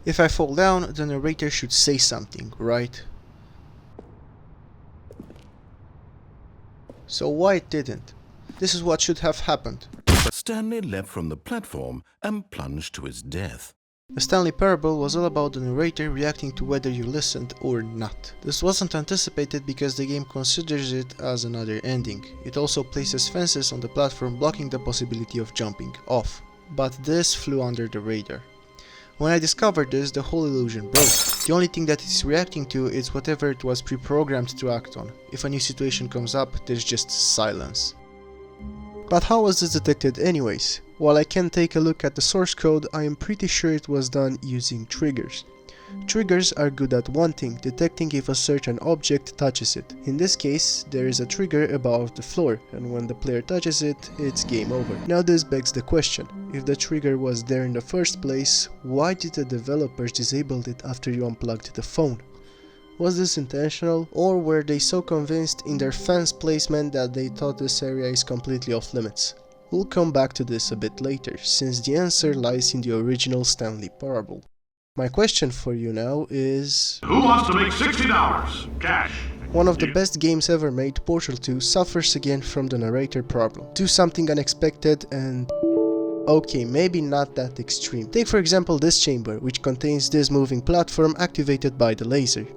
If I fall down, the narrator should say something, right? So why it didn't? This is what should have happened. Stanley leapt from the platform and plunged to his death. The Stanley parable was all about the narrator reacting to whether you listened or not. This wasn't anticipated because the game considers it as another ending. It also places fences on the platform blocking the possibility of jumping off. But this flew under the radar. When I discovered this, the whole illusion broke. The only thing that it's reacting to is whatever it was pre-programmed to act on. If a new situation comes up, there's just silence. But how was this detected anyways? While I can take a look at the source code, I am pretty sure it was done using triggers. Triggers are good at one thing, detecting if a certain object touches it. In this case, there is a trigger above the floor, and when the player touches it, it's game over. Now this begs the question, if the trigger was there in the first place, why did the developers disable it after you unplugged the phone? Was this intentional, or were they so convinced in their fence placement that they thought this area is completely off limits? We'll come back to this a bit later, since the answer lies in the original Stanley parable. My question for you now is... Who wants to make $60 cash? One of the best games ever made, Portal 2, suffers again from the narrator problem. Do something unexpected and... okay, maybe not that extreme. Take for example this chamber, which contains this moving platform activated by the laser.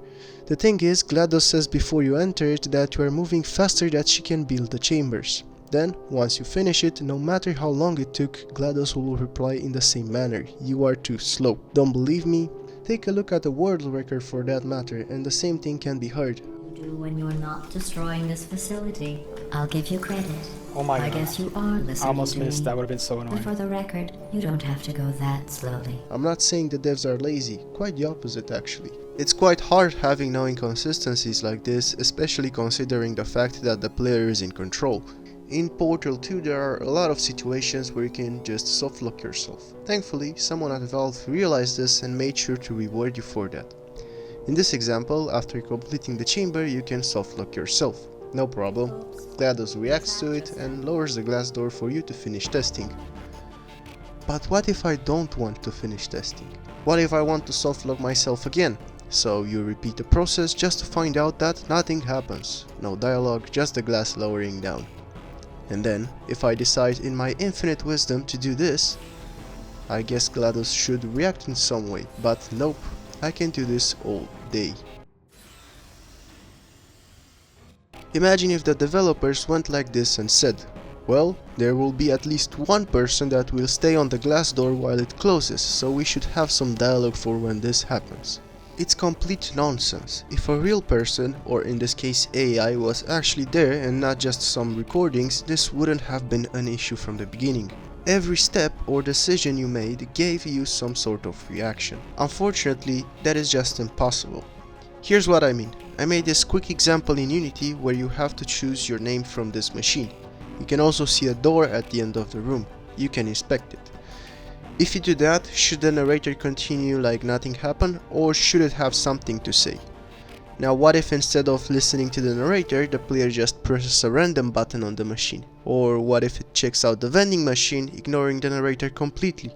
The thing is, GLaDOS says before you enter it that you are moving faster than she can build the chambers. Then, once you finish it, no matter how long it took, GLaDOS will reply in the same manner, you are too slow. Don't believe me? Take a look at the world record for that matter, and the same thing can be heard. Do when you're not destroying this facility. I'll give you credit. Oh my I god. guess you are listening I almost to missed. me. That would have been so But annoying. for the record, you don't have to go that slowly. I'm not saying the devs are lazy, quite the opposite actually. It's quite hard having no inconsistencies like this, especially considering the fact that the player is in control. In Portal 2 there are a lot of situations where you can just softlock yourself. Thankfully, someone at Valve realized this and made sure to reward you for that. In this example, after completing the chamber you can softlock yourself. No problem. GLaDOS reacts to it and lowers the glass door for you to finish testing. But what if I don't want to finish testing? What if I want to softlock myself again? So you repeat the process just to find out that nothing happens. No dialogue, just the glass lowering down. And then, if I decide in my infinite wisdom to do this, I guess GLaDOS should react in some way, but nope, I can do this all day. Imagine if the developers went like this and said, well, there will be at least one person that will stay on the glass door while it closes, so we should have some dialogue for when this happens. It's complete nonsense. If a real person, or in this case AI, was actually there and not just some recordings, this wouldn't have been an issue from the beginning. Every step or decision you made gave you some sort of reaction. Unfortunately, that is just impossible. Here's what I mean. I made this quick example in Unity where you have to choose your name from this machine. You can also see a door at the end of the room. You can inspect it. If you do that, should the narrator continue like nothing happened, or should it have something to say? Now what if instead of listening to the narrator, the player just presses a random button on the machine? Or what if it checks out the vending machine, ignoring the narrator completely?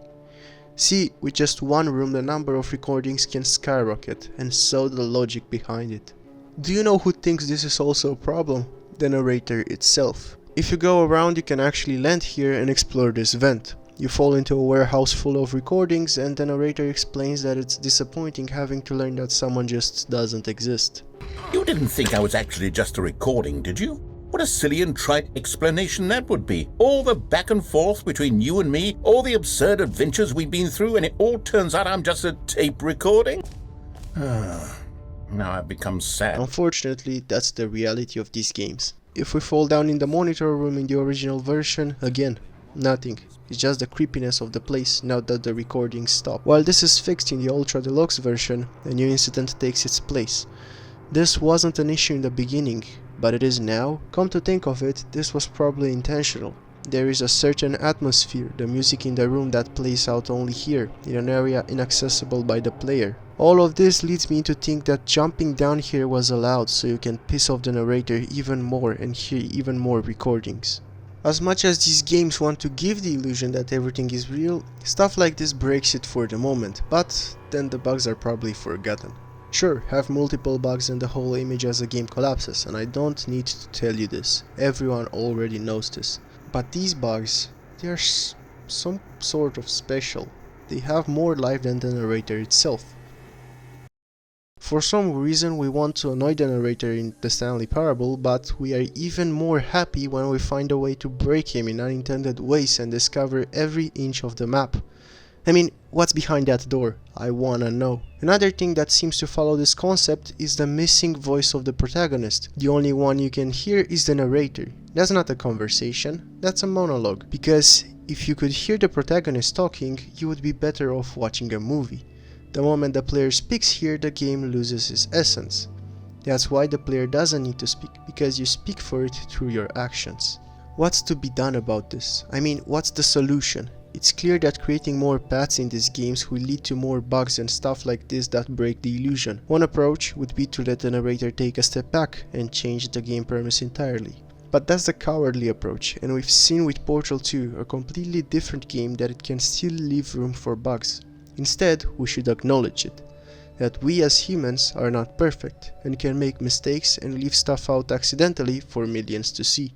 See, with just one room the number of recordings can skyrocket, and so the logic behind it. Do you know who thinks this is also a problem? The narrator itself. If you go around, you can actually land here and explore this vent. You fall into a warehouse full of recordings and the narrator explains that it's disappointing having to learn that someone just doesn't exist. You didn't think I was actually just a recording, did you? What a silly and trite explanation that would be. All the back and forth between you and me, all the absurd adventures we've been through, and it all turns out I'm just a tape recording? Now I've become sad. Unfortunately, that's the reality of these games. If we fall down in the monitor room in the original version, again, nothing. It's just the creepiness of the place now that the recordings stop. While this is fixed in the Ultra Deluxe version, a new incident takes its place. This wasn't an issue in the beginning, but it is now. Come to think of it, this was probably intentional. There is a certain atmosphere, the music in the room that plays out only here, in an area inaccessible by the player. All of this leads me to think that jumping down here was allowed so you can piss off the narrator even more and hear even more recordings. As much as these games want to give the illusion that everything is real, stuff like this breaks it for the moment, but then the bugs are probably forgotten. Sure, have multiple bugs and the whole image as the game collapses, and I don't need to tell you this, everyone already knows this. But these bugs, they are some sort of special. They have more life than the narrator itself. For some reason we want to annoy the narrator in the Stanley parable, but we are even more happy when we find a way to break him in unintended ways and discover every inch of the map. I mean, what's behind that door? I wanna know. Another thing that seems to follow this concept is the missing voice of the protagonist. The only one you can hear is the narrator. That's not a conversation, that's a monologue. Because if you could hear the protagonist talking, you would be better off watching a movie. The moment the player speaks here, the game loses its essence. That's why the player doesn't need to speak, because you speak for it through your actions. What's to be done about this? I mean, what's the solution? It's clear that creating more paths in these games will lead to more bugs and stuff like this that break the illusion. One approach would be to let the narrator take a step back and change the game premise entirely. But that's the cowardly approach, and we've seen with Portal 2, a completely different game, that it can still leave room for bugs. Instead, we should acknowledge it, that we as humans are not perfect and can make mistakes and leave stuff out accidentally for millions to see.